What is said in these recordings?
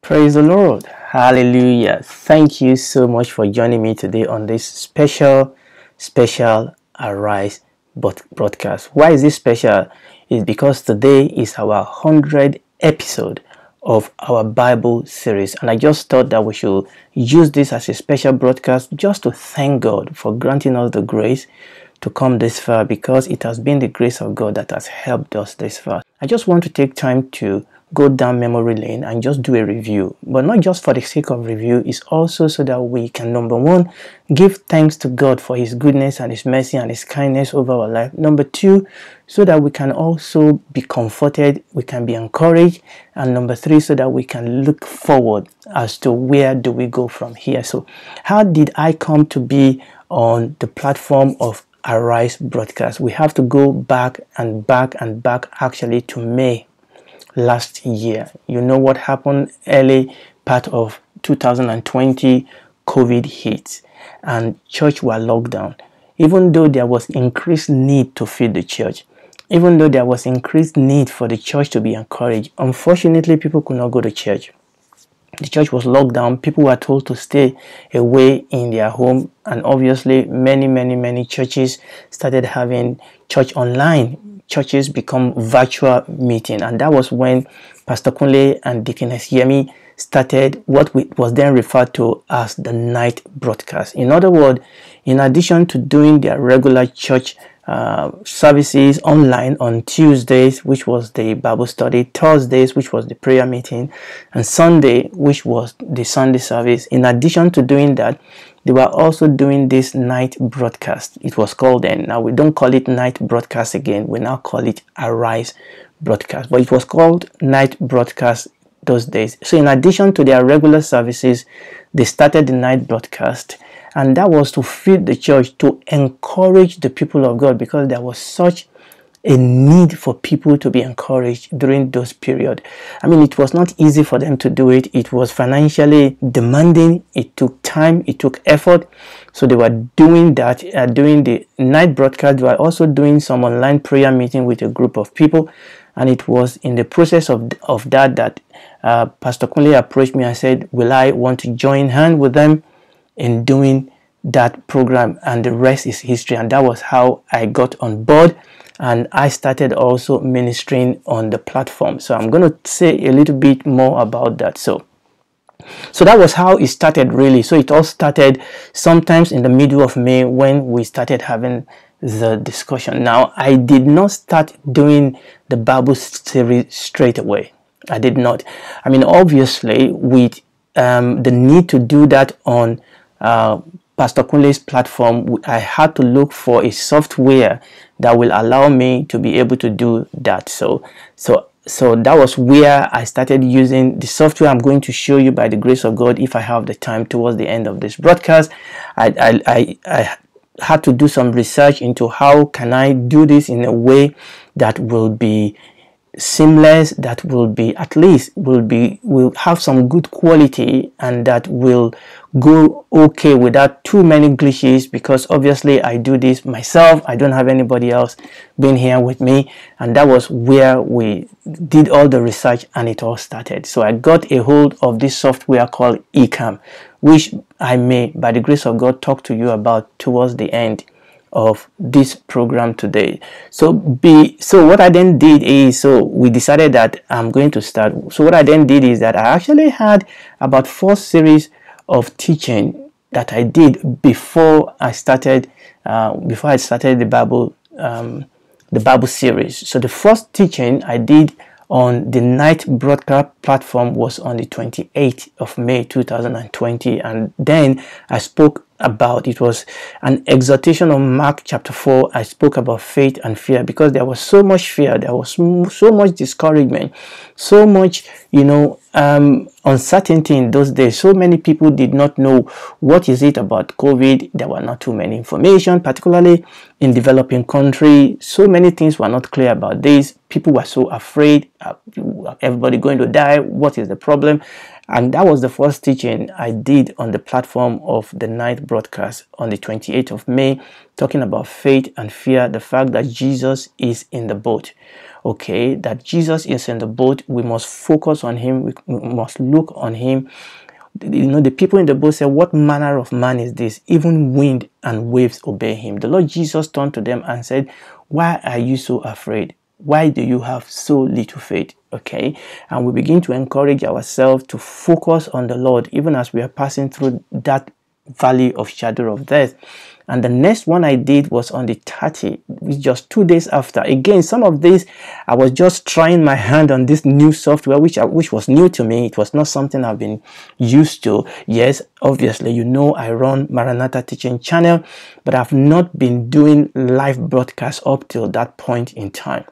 Praise the Lord. Hallelujah. Thank you so much for joining me today on this special Arise broadcast. Why is this special? It's because today is our 100th episode of our Bible series, and I just thought that we should use this as a special broadcast just to thank God for granting us the grace to come this far, because it has been the grace of God that has helped us this far. I just want to take time to go down memory lane and just do a review, but not just for the sake of review. It's also so that we can, number one, give thanks to God for his goodness and his mercy and his kindness over our life. Number two, so that we can also be comforted, we can be encouraged, and number three, so that we can look forward as to where do we go from here. So how did I come to be on the platform of Arise broadcast? We have to go back and back actually to May last year. You know what happened? Early part of 2020, COVID hit and church were locked down. Even though there was increased need to feed the church, even though there was increased need for the church to be encouraged, unfortunately people could not go to church. The church was locked down. People were told to stay away in their home, and obviously many churches started having church online. Churches become virtual meeting, and that was when Pastor Kunle and Deaconess started what was then referred to as the night broadcast. In other words, in addition to doing their regular church services online on Tuesdays, which was the Bible study, Thursdays, which was the prayer meeting, and Sunday, which was the Sunday service. In addition to doing that, they were also doing this night broadcast. It was called then. Now we don't call it night broadcast again. We now call it Arise broadcast. But it was called night broadcast those days. So in addition to their regular services, they started the night broadcast. And that was to feed the church, to encourage the people of God, because there was such a need for people to be encouraged during those periods. I mean, it was not easy for them to do it. It was financially demanding. It took time. It took effort. So they were doing that, doing the night broadcast. They were also doing some online prayer meeting with a group of people. And it was in the process of that Pastor Kunle approached me and said, will I want to join hand with them in doing that program? And the rest is history. And that was how I got on board, and I started also ministering on the platform. So I'm going to say a little bit more about that. So that was how it started, really. So it all started sometimes in the middle of May when we started having the discussion. Now, I did not start doing the Bible series straight away. I did not. I mean, obviously, with the need to do that on Pastor Kunle's platform, I had to look for a software that will allow me to be able to do that. So that was where I started using the software I'm going to show you by the grace of God, if I have the time towards the end of this broadcast. I had to do some research into how can I do this in a way that will be seamless, that will be will have some good quality, and that will go okay without too many glitches, because obviously I do this myself. I don't have anybody else being here with me, and that was where we did all the research and it all started. So I got a hold of this software called Ijako, which I may, by the grace of God, talk to you about towards the end of this program today. So what I then did is, so we decided that I'm going to start. So what I then did is that I actually had about 4 series of teaching that I did before I started the Bible series. So the first teaching I did on the night broadcast platform was on the 28th of May 2020, and then I spoke about, it was an exhortation on Mark chapter 4. I spoke about faith and fear, because there was so much fear, there was so much discouragement, so much uncertainty in those days. So many people did not know what is it about COVID. There were not too many information, particularly in developing country. So many things were not clear about this. People were so afraid. Everybody going to die. What is the problem? And that was the first teaching I did on the platform of the night broadcast on the 28th of May, talking about faith and fear, the fact that Jesus is in the boat. okay, that Jesus is in the boat. We must focus on him. We must look on him. The people in the boat said, what manner of man is this? Even wind and waves obey him. The Lord Jesus turned to them and said, why are you so afraid? Why do you have so little faith? Okay, and we begin to encourage ourselves to focus on the Lord even as we are passing through that valley of shadow of death. And the next one I did was on the 30th, just 2 days after. Again, some of this I was just trying my hand on this new software, which was new to me. It was not something I've been used to. Yes, obviously, I run Maranatha Teaching Channel, but I've not been doing live broadcasts up till that point in time.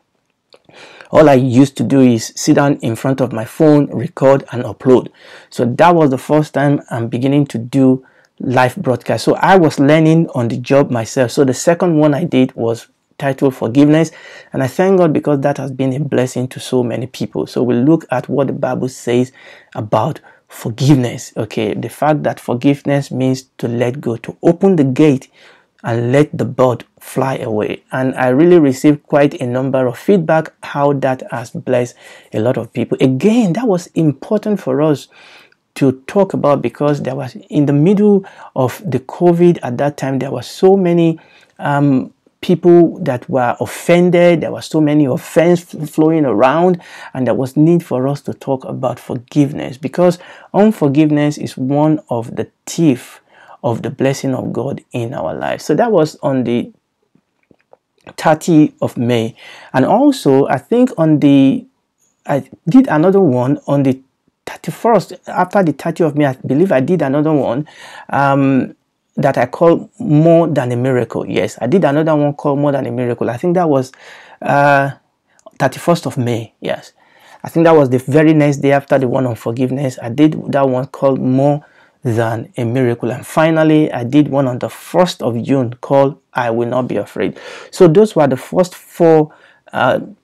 All I used to do is sit down in front of my phone, record and upload. So that was the first time I'm beginning to do live broadcast. So I was learning on the job myself. So the second one I did was titled Forgiveness, and I thank God because that has been a blessing to so many people. So we'll look at what the Bible says about forgiveness. Okay, the fact that forgiveness means to let go, to open the gate and let the bird fly away. And I really received quite a number of feedback how that has blessed a lot of people. Again, that was important for us to talk about because there was, in the middle of the COVID at that time, there were so many people that were offended. There were so many offense flowing around, and there was need for us to talk about forgiveness, because unforgiveness is one of the thief of the blessing of God in our lives. So that was on the 30th of May. And also, I think I did another one on the 31st. After the 30th of May, I believe I did another one that I call More Than a Miracle. Yes, I did another one called More Than a Miracle. I think that was 31st of May. Yes, I think that was the very next day after the one on forgiveness. I did that one called More Than a Miracle. And finally, I did one on the 1st of June called I Will Not Be Afraid. So those were the first 4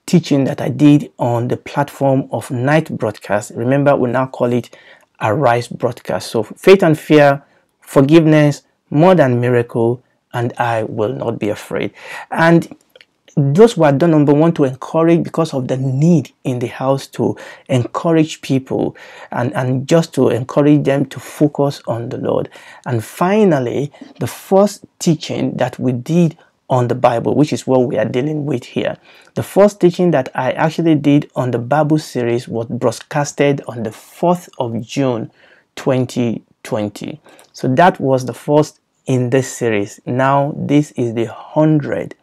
teaching that I did on the platform of night broadcast. Remember, we now call it Arise broadcast. So Faith and Fear, Forgiveness, More Than Miracle, and I Will Not Be Afraid. And those were done, number one, to encourage, because of the need in the house to encourage people and just to encourage them to focus on the Lord. And finally, the first teaching that we did on the Bible, which is what we are dealing with here. The first teaching that I actually did on the Bible series was broadcasted on the 4th of June 2020. So that was the first in this series. Now this is the 100th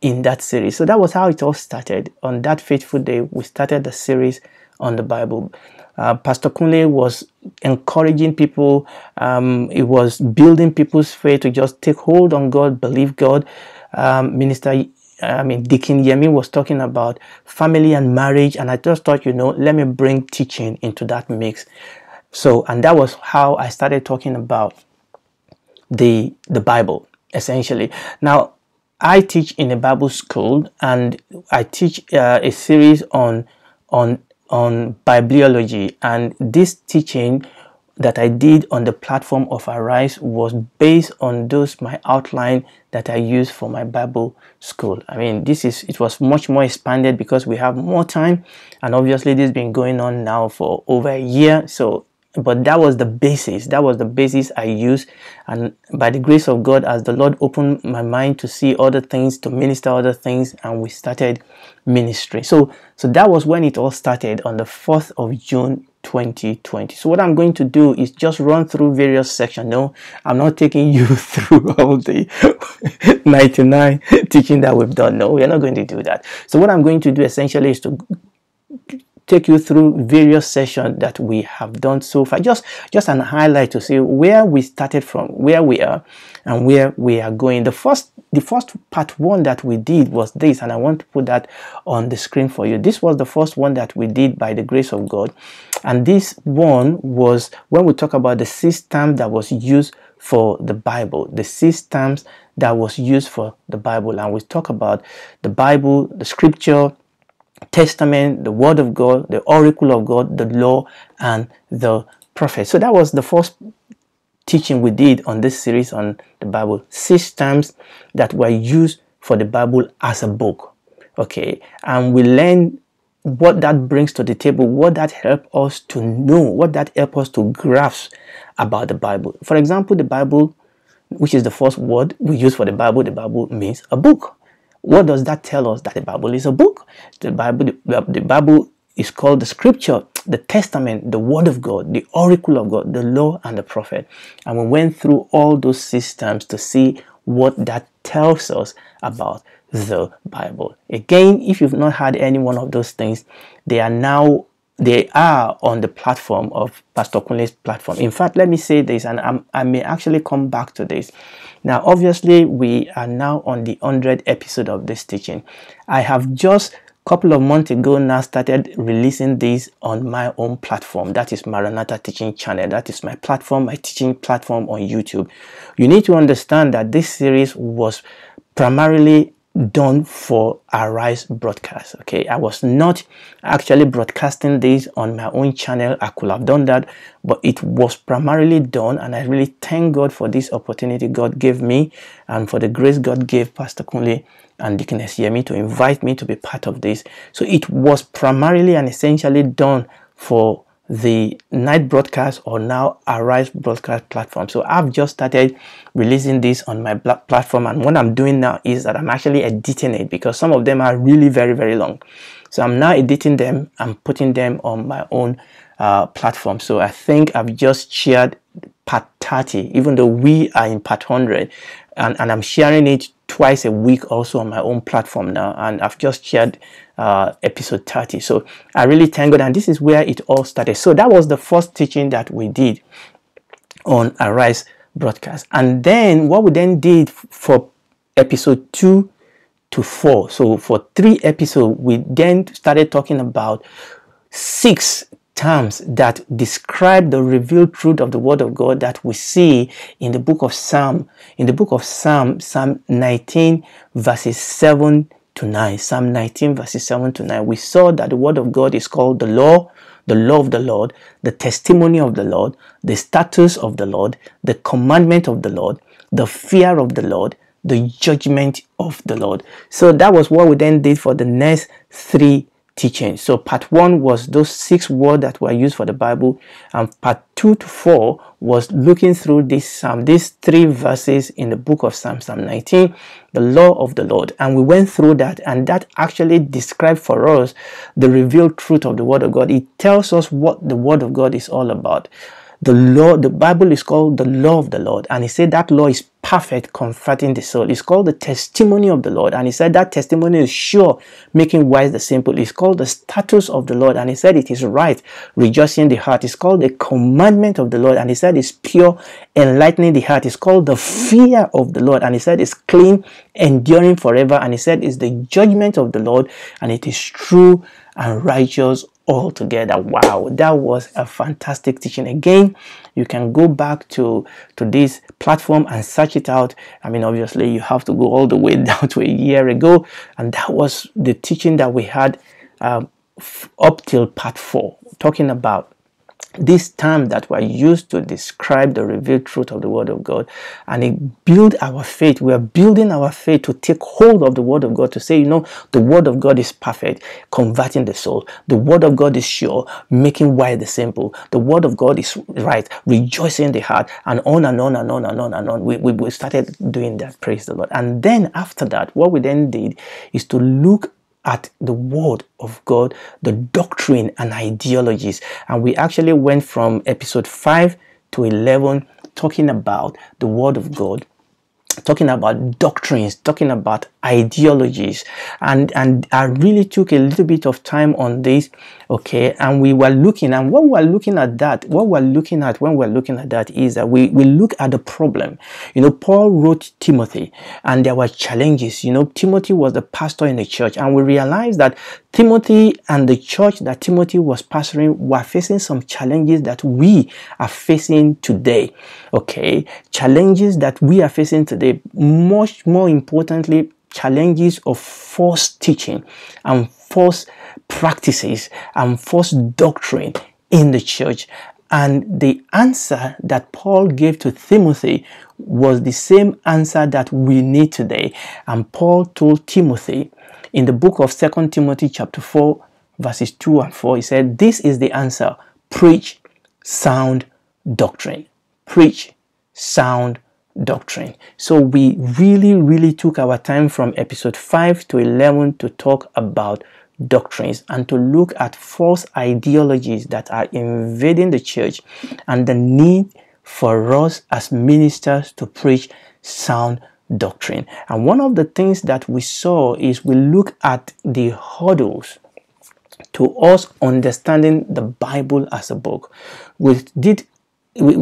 in that series. So that was how it all started. On that fateful day, we started the series on the Bible. Pastor Kunle was encouraging people. It was building people's faith to just take hold on God, believe God. Deacon Yemi was talking about family and marriage, and I just thought, let me bring teaching into that mix. So, and that was how I started talking about the Bible, essentially. Now, I teach in a Bible school, and I teach a series on bibliology, and this teaching that I did on the platform of Arise was based on my outline that I used for my Bible school. It was much more expanded because we have more time, and obviously this has been going on now for over a year. So, but that was the basis. That was the basis I used, and by the grace of God, as the Lord opened my mind to see other things, to minister other things, and we started ministry. So that was when it all started, on the 4th of June 2020. So what I'm going to do is just run through various sections. No, I'm not taking you through all the 99 teaching that we've done. No, we're not going to do that. So what I'm going to do essentially is to take you through various sessions that we have done so far, just an highlight to see where we started from, where we are, and where we are going. The first part 1 that we did was this, and I want to put that on the screen for you. This was the first one that we did by the grace of God, and this one was when we talk about the 6 terms that was used for the Bible, the 6 terms that was used for the Bible, and we talk about the Bible, the Scripture, Testament, the Word of God, the Oracle of God, the Law, and the Prophet. So that was the first teaching we did on this series on the Bible. 6 terms that were used for the Bible as a book. okay, and we learn what that brings to the table, what that helps us to know, what that helps us to grasp about the Bible. For example, the Bible, which is the first word we use for the Bible means a book. What does that tell us? That the Bible is a book. The Bible is called the scripture, the testament, the word of God, the oracle of God, the law and the prophet. And we went through all those systems to see what that tells us about the Bible. Again, if you've not had any one of those things, they are on the platform of Pastor Kunle's platform. In fact, let me say this, and I may actually come back to this. Now, obviously, we are now on the 100th episode of this teaching. I have just couple of months ago now started releasing this on my own platform. That is Maranatha Teaching Channel. That is my platform, my teaching platform on YouTube. You need to understand that this series was primarily done for Arise broadcast. Okay, I was not actually broadcasting this on my own channel. I could have done that, but it was primarily done, and I really thank God for this opportunity God gave me and for the grace God gave Pastor Kunle and Deaconess Yemi to invite me to be part of this. So it was primarily and essentially done for the night broadcast, or now Arise broadcast platform. So I've just started releasing this on my platform, and what I'm doing now is that I'm actually editing it, because some of them are really very, very long. So I'm now editing them and putting them on my own platform. So I think I've just shared part 30, even though we are in part 100, and I'm sharing it twice a week also on my own platform now, and I've just shared episode 30. So I really thank God, and this is where it all started. So that was the first teaching that we did on Arise broadcast, and then what we then did for episode 2 to 4. So for 3 episodes, we then started talking about 6 terms that describe the revealed truth of the word of God that we see in the book of Psalm. In the book of Psalm 19 verses 7 to 9. Psalm 19 verses 7 to 9. We saw that the word of God is called the law of the Lord, the testimony of the Lord, the statutes of the Lord, the commandment of the Lord, the fear of the Lord, the judgment of the Lord. So that was what we then did for the next 3 teaching. So part 1 was those 6 words that were used for the Bible, and part 2 to 4 was looking through this Psalm, these 3 verses in the book of Psalm 19, the law of the Lord. And we went through that, and that actually described for us the revealed truth of the word of God. It tells us what the word of God is all about. The law, the Bible is called the law of the Lord, and he said that law is perfect, comforting the soul. It's called the testimony of the Lord, and he said that testimony is sure, making wise the simple. It's called the statutes of the Lord, and he said it is right, rejoicing the heart. It's called the commandment of the Lord, and he said it's pure, enlightening the heart. It's called the fear of the Lord, and he said it's clean, enduring forever, and he said it's the judgment of the Lord, and it is true and righteous altogether. Wow, that was a fantastic teaching. Again, you can go back to this platform and search it out. I mean, obviously you have to go all the way down to a year ago, and that was the teaching that we had up till part 4, talking about this term that were used to describe the revealed truth of the word of God, and it built our faith. We are building our faith to take hold of the word of God, to say, the word of God is perfect, converting the soul. The word of God is sure, making wise the simple. The word of God is right, rejoicing the heart, and on and on and on and on and on. We started doing that, praise the Lord. And then after that, what we then did is to look at the word of God, the doctrine and ideologies. And we actually went from episode 5 to 11 talking about the word of God, talking about doctrines, talking about ideologies, and I really took a little bit of time on this, okay. And we were looking, and when we're looking at that, is that we look at the problem. Paul wrote Timothy, and there were challenges. Timothy was the pastor in the church, and we realized that Timothy and the church that Timothy was pastoring were facing some challenges that we are facing today, okay. Challenges that we are facing today, much more importantly, challenges of false teaching and false practices and false doctrine in the church. And the answer that Paul gave to Timothy was the same answer that we need today. And Paul told Timothy, In the book of 2 Timothy chapter 4, verses 2 and 4, he said, this is the answer. Preach sound doctrine. Preach sound doctrine. So we really took our time from episode 5 to 11 to talk about doctrines and to look at false ideologies that are invading the church and the need for us as ministers to preach sound doctrine. And one of the things that we saw is we look at the hurdles to us understanding the Bible as a book. We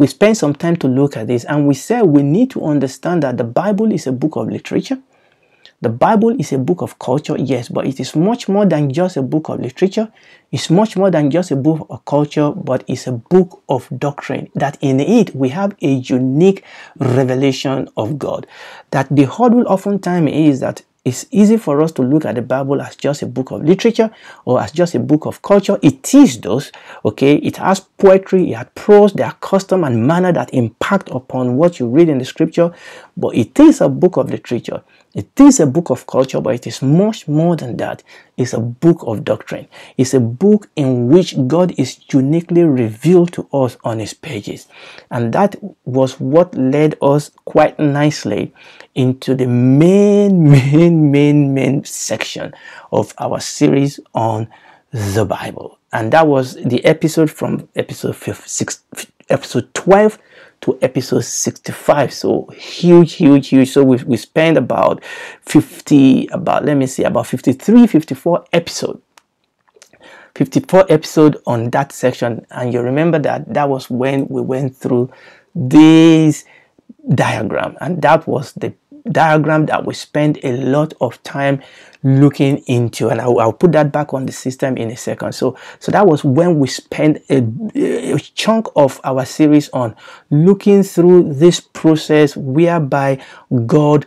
spent some time to look at this, and we said we need to understand that the Bible is a book of literature. The Bible is a book of culture, yes, but it is much more than just a book of literature. It's much more than just a book of culture, but it's a book of doctrine. That in it, we have a unique revelation of God. That the hurdle oftentimes is that it's easy for us to look at the Bible as just a book of literature or as just a book of culture. It is those, okay? It has poetry, it has prose, there are custom and manner that impact upon what you read in the scripture, but it is a book of literature. It is a book of culture, but it is much more than that. It's a book of doctrine. It's a book in which God is uniquely revealed to us on his pages. And that was what led us quite nicely into the main section of our series on the Bible. And that was the episode from episode 12 to episode 65. So huge. So we spent about 53, 54 episodes. 54 episode on that section. And you remember that was when we went through this diagram, and that was the diagram that we spent a lot of time looking into, and I'll put that back on the system in a second. So that was when we spent a chunk of our series on looking through this process whereby God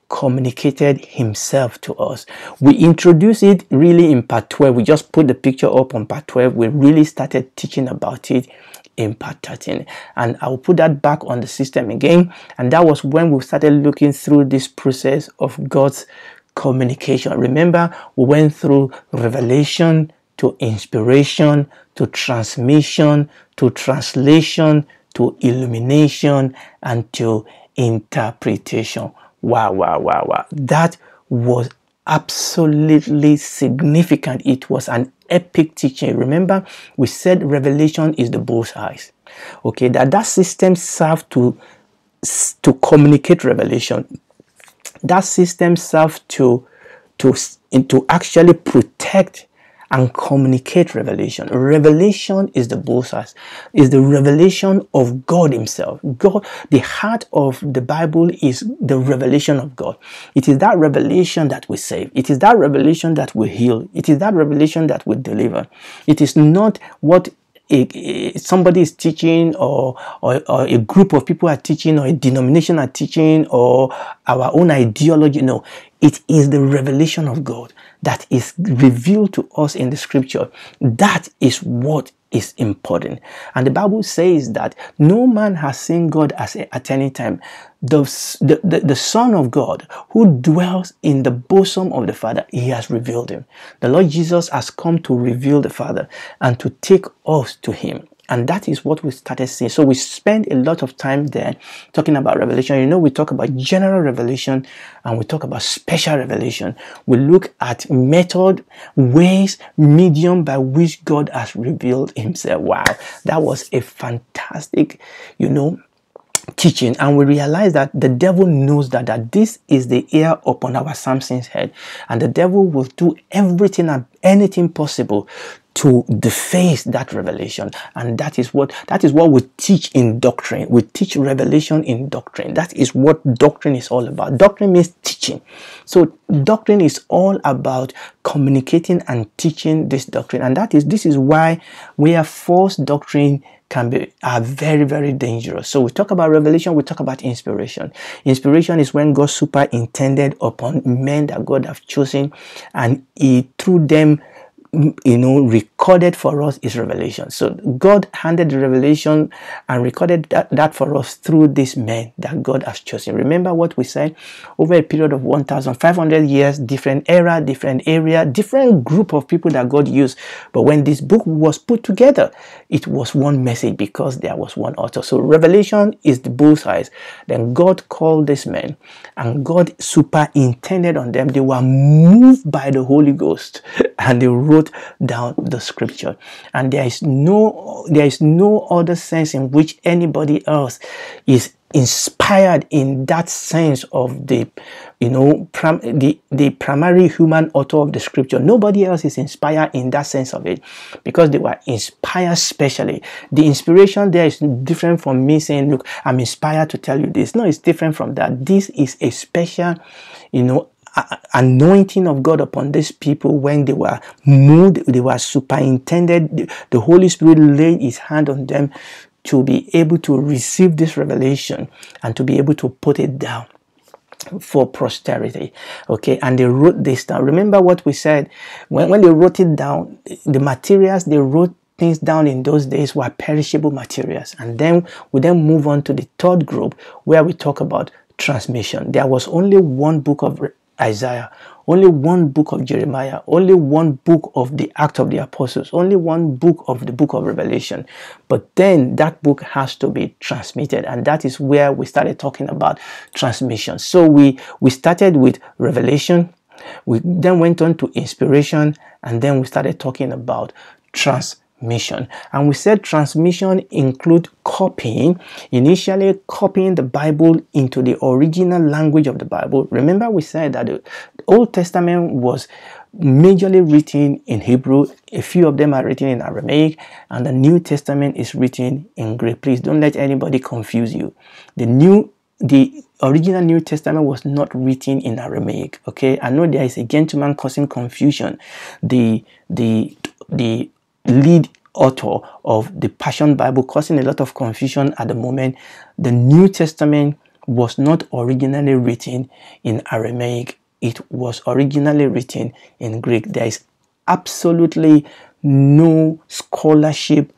communicated himself to us. We introduced it really in part 12. We just put the picture up on part 12. We really started teaching about it in part 13, and I'll put that back on the system again. And that was when we started looking through this process of God's communication. Remember, we went through revelation to inspiration to transmission to translation to illumination and to interpretation. Wow. That was absolutely significant. It was an epic teaching. Remember, we said revelation is the bullseye. Okay, that system served to communicate revelation. That system served to actually protect and communicate revelation. Revelation is the bullseye, is the revelation of God himself. God, the heart of the Bible is the revelation of God. It is that revelation that will save. It is that revelation that will heal. It is that revelation that will deliver. It is not what somebody is teaching or a group of people are teaching or a denomination are teaching or our own ideology. No, it is the revelation of God that is revealed to us in the scripture. That is what is important. And the Bible says that no man has seen God at any time. The Son of God who dwells in the bosom of the Father, he has revealed him. The Lord Jesus has come to reveal the Father and to take us to him. And that is what we started seeing. So we spent a lot of time there talking about revelation. You know, we talk about general revelation and we talk about special revelation. We look at method, ways, medium by which God has revealed himself. Wow, that was a fantastic, teaching. And we realize that the devil knows that this is the hair upon our Samson's head. And the devil will do everything and anything possible to deface that revelation. And that is what we teach in doctrine. We teach revelation in doctrine. That is what doctrine is all about. Doctrine means teaching. So doctrine is all about communicating and teaching this doctrine. And this is why where false doctrine are very, very dangerous. So we talk about revelation, we talk about inspiration. Inspiration is when God superintended upon men that God have chosen, and he through them recorded for us is revelation. So God handed the revelation and recorded that for us through these men that God has chosen. Remember what we said, over a period of 1,500 years, different era, different area, different group of people that God used. But when this book was put together, it was one message because there was one author. So revelation is the bullseye. Then God called these men and God superintended on them. They were moved by the Holy Ghost and they wrote down the scripture. And there is no other sense in which anybody else is inspired in that sense of the primary human author of the scripture. Nobody else is inspired in that sense of it, because they were inspired specially. The inspiration there is different from me saying, look, I'm inspired to tell you this. No, it's different from that. This is a special anointing of God upon these people. When they were moved, they were superintended. The Holy Spirit laid his hand on them to be able to receive this revelation and to be able to put it down for posterity. Okay, and they wrote this down. Remember what we said when they wrote it down, the materials they wrote things down in those days were perishable materials. And then we move on to the third group, where we talk about transmission. There was only one book of Isaiah, only one book of Jeremiah, only one book of the Acts of the Apostles, only one book of the book of Revelation. But then that book has to be transmitted, and that is where we started talking about transmission. So we started with revelation, we then went on to inspiration, and then we started talking about transmission. And we said transmission include copying, initially copying the Bible into the original language of the Bible. Remember we said that the Old Testament was majorly written in Hebrew. A few of them are written in Aramaic, and the New Testament is written in Greek. Please don't let anybody confuse you. The original New Testament was not written in Aramaic. Okay, I know there is a gentleman causing confusion. The lead author of the Passion Bible, causing a lot of confusion at the moment. The New Testament was not originally written in Aramaic. It was originally written in Greek. There is absolutely no scholarship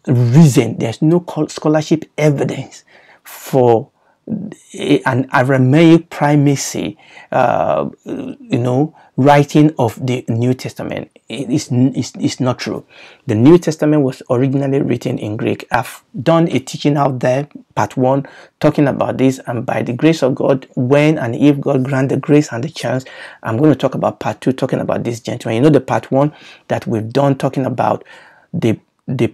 reason. There's no scholarship evidence for an Aramaic primacy, writing of the New Testament. It's not true. The New Testament was originally written in Greek. I've done a teaching out there, part 1, talking about this, and by the grace of God, when and if God grant the grace and the chance, I'm going to talk about part 2, talking about this gentleman. The part 1 that we've done, talking about the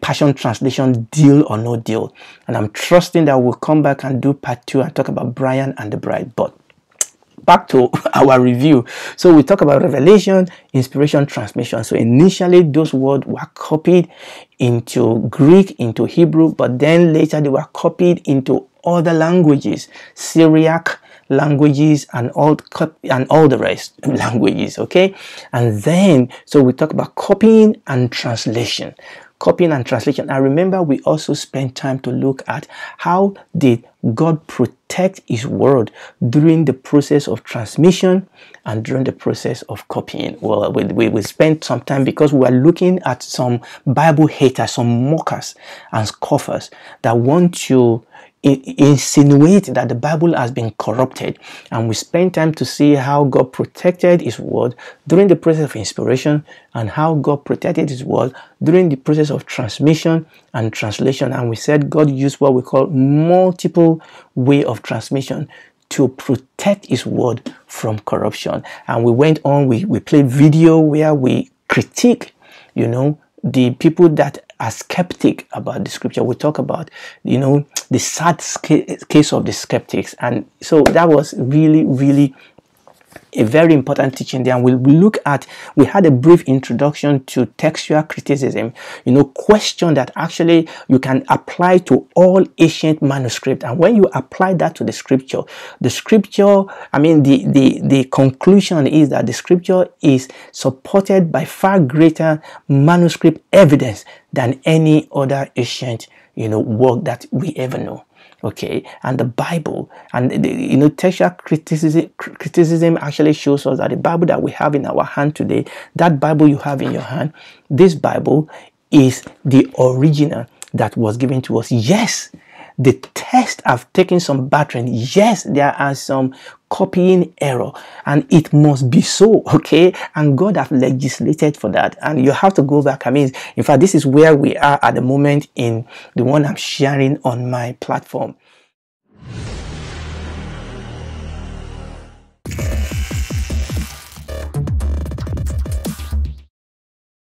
Passion Translation, deal or no deal, and I'm trusting that we'll come back and do part 2 and talk about Brian and the bride. But back to our review. So we talk about revelation, inspiration, transmission. So initially those words were copied into Greek, into Hebrew, but then later they were copied into other languages, Syriac languages, and all the rest languages. Okay, and then so we talk about copying and translation. Copying and translation. I remember we also spent time to look at how did God protect his word during the process of transmission and during the process of copying. Well, we spent some time because we were looking at some Bible haters, some mockers and scoffers that want to insinuate that the Bible has been corrupted, and we spent time to see how God protected his word during the process of inspiration and how God protected his word during the process of transmission and translation. And we said God used what we call multiple way of transmission to protect his word from corruption. And we went on, we played video where we critique the people that are skeptic about the scripture. We talk about the sad case of the skeptics, and so that was really a very important teaching there. And we had a brief introduction to textual criticism, question that actually you can apply to all ancient manuscripts. And when you apply that to the scripture, the conclusion is that the scripture is supported by far greater manuscript evidence than any other ancient work that we ever know. Okay, and the Bible, and textual criticism actually shows us that the Bible that we have in our hand today, that Bible you have in your hand, this Bible is the original that was given to us. Yes, the text have taken some battering. Yes, there are some copying error, and it must be so. Okay, and God have legislated for that, and you have to go back. I mean, in fact, this is where we are at the moment in the one I'm sharing on my platform.